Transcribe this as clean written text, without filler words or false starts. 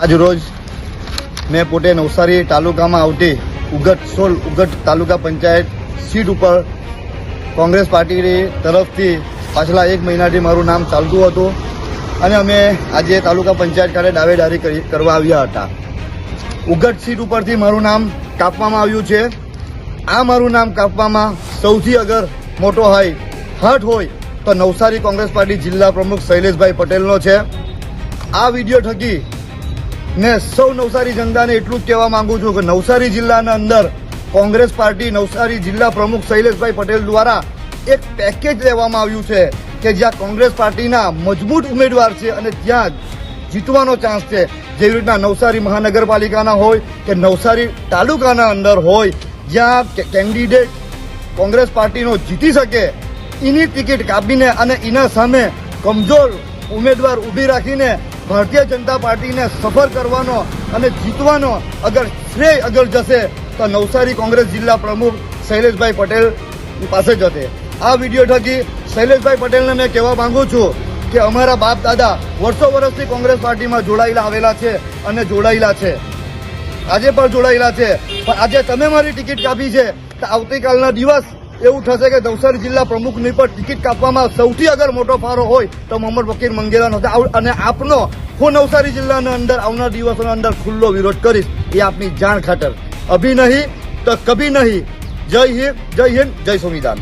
આજ રોજ મેં પોતે નવસારી તાલુકામાં આવતી ઉગટ તાલુકા પંચાયત સીટ ઉપર કોંગ્રેસ પાર્ટી તરફથી પાછલા 1 મહિનાથી મારું નામ ચાલતું હતું અને અમે આજે તાલુકા પંચાયત ખાતે દાવેદારી કરવા આવ્યા હતા. ઉગટ સીટ ઉપરથી મારું નામ કાપવામાં આવ્યું છે. આ મારું નામ કાપવામાં સૌથી અગર મોટો હટ હોય તો નવસારી કોંગ્રેસ પાર્ટી જિલ્લા પ્રમુખ શૈલેષભાઈ પટેલનો છે. આ વિડીયો થકી મેં સૌ નવસારી જનતાને એટલું જ કહેવા માંગુ છું કે નવસારી જિલ્લાના અંદર કોંગ્રેસ પાર્ટી નવસારી જિલ્લા પ્રમુખ શૈલેષભાઈ પટેલ દ્વારા એક પેકેજ લેવામાં આવ્યું છે કે જ્યાં કોંગ્રેસ પાર્ટીના મજબૂત ઉમેદવાર છે અને ત્યાં જીતવાનો ચાન્સ છે. જેવી રીતના નવસારી મહાનગરપાલિકાના હોય કે નવસારી તાલુકાના અંદર હોય, જ્યાં કેન્ડિડેટ કોંગ્રેસ પાર્ટીનો જીતી શકે એની ટિકિટ કાપીને અને એના સામે કમજોર ઉમેદવાર ઊભી રાખીને ભારતીય જનતા પાર્ટીને સફર કરવાનો અને જીતવાનો શ્રેય જશે તો નવસારી કોંગ્રેસ જિલ્લા પ્રમુખ શૈલેષભાઈ પટેલ પાસે જશે. આ વિડીયો થકી શૈલેષભાઈ પટેલને મેં કહેવા માંગુ છું કે અમારા બાપ દાદા વર્ષોથી કોંગ્રેસ પાર્ટીમાં જોડાયેલા છે અને જોડાયેલા છે, આજે પણ જોડાયેલા છે. પણ આજે તમે મારી ટિકિટ કાપી છે તો આવતીકાલના દિવસ એવું થશે કે નવસારી જિલ્લા પ્રમુખની પર ટિકિટ કાપવામાં સૌથી મોટો ફાળો હોય તો મોહમ્મદ વકીલ મંગેરાનો હશે. અને આપનો હું નવસારી જિલ્લાના અંદર આવનાર દિવસોના અંદર ખુલ્લો વિરોધ કરીશ, એ આપની જાણ ખાતર. અભી નહીં તો કભી નહીં. જય હિન્દ, જય સંવિધાન.